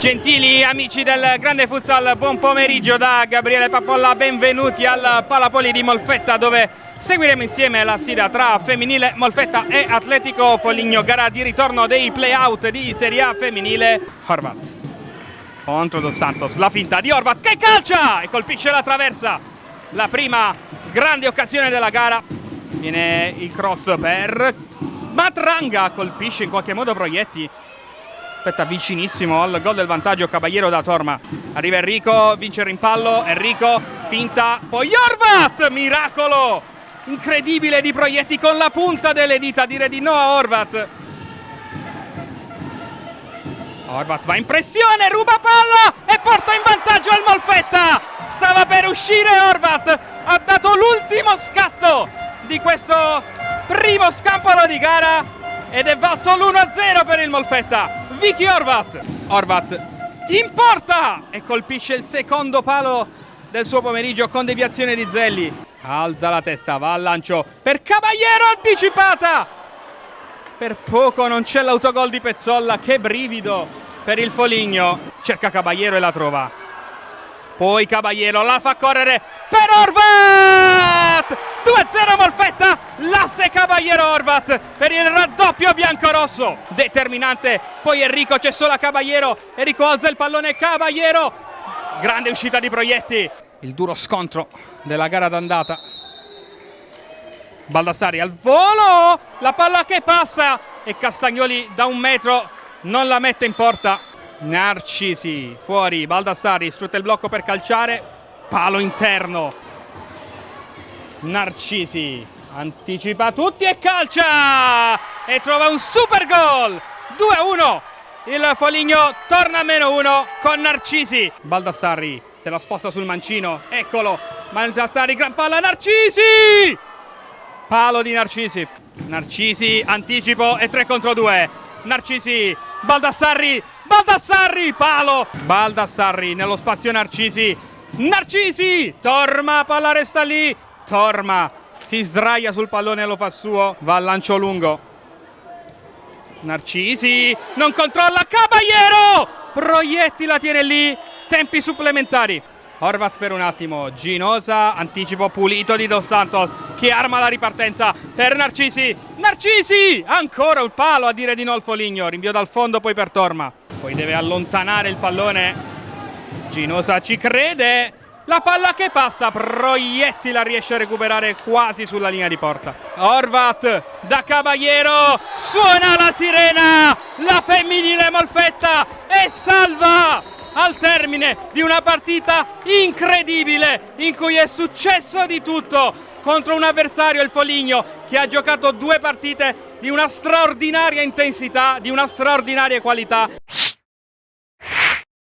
Gentili amici del Grande Futsal, buon pomeriggio da Gabriele Pappolla, benvenuti al Palapoli di Molfetta, dove seguiremo insieme la sfida tra femminile Molfetta e Atletico Foligno, gara di ritorno dei play-out di Serie A femminile. Horvat contro Dos Santos, la finta di Horvat che calcia e colpisce la traversa, la prima grande occasione della gara. Viene il cross per Matranga, colpisce in qualche modo Proietti. Aspetta, vicinissimo al gol del vantaggio Caballero da Torma. Arriva Enrico, vince il rimpallo, Enrico, finta, poi Horvat, miracolo incredibile di Proietti con la punta delle dita a dire di no a Horvat. Horvat va in pressione, ruba palla e porta in vantaggio al Molfetta. Stava per uscire Horvat, ha dato l'ultimo scatto di questo primo scampolo di gara ed è valso l'1-0 per il Molfetta. Vicky Horvat in porta e colpisce il secondo palo del suo pomeriggio con deviazione di Zelli. Alza la testa, va al lancio per Caballero, anticipata. Per poco non c'è l'autogol di Pezzolla, che brivido per il Foligno. Cerca Caballero e la trova. Poi Caballero la fa correre per Horvat! 2-0 Molfetta, l'asse Caballero Horvat per il raddoppio biancorosso. Determinante, poi Enrico, c'è solo Caballero, Enrico alza il pallone, Caballero. Grande uscita di Proietti. Il duro scontro della gara d'andata. Baldassari al volo, la palla che passa e Castagnoli da 1 metro non la mette in porta. Narcisi fuori, Baldassari sfrutta il blocco per calciare, palo interno. Narcisi anticipa tutti e calcia e trova un super gol. 2-1, il Foligno torna a -1 con Narcisi. Baldassari se la sposta sul mancino, eccolo, Baldassari, gran palla, Narcisi, palo di Narcisi. Narcisi, anticipo e 3 contro 2. Narcisi, Baldassari, palo, Baldassari nello spazio Narcisi, Torma, palla resta lì, Torma si sdraia sul pallone e lo fa suo, va al lancio lungo. Narcisi non controlla, Caballero, Proietti la tiene lì, tempi supplementari. Horvat per un attimo, Ginosa, anticipo pulito di Dos Santos che arma la ripartenza per Narcisi, ancora un palo a dire di no al Foligno, rinvio dal fondo poi per Torma, poi deve allontanare il pallone, Ginosa ci crede, la palla che passa, Proietti la riesce a recuperare quasi sulla linea di porta. Horvat da Caballero, suona la sirena, la femminile Molfetta è salva al termine di una partita incredibile in cui è successo di tutto contro un avversario, il Foligno, che ha giocato 2 partite di una straordinaria intensità, di una straordinaria qualità.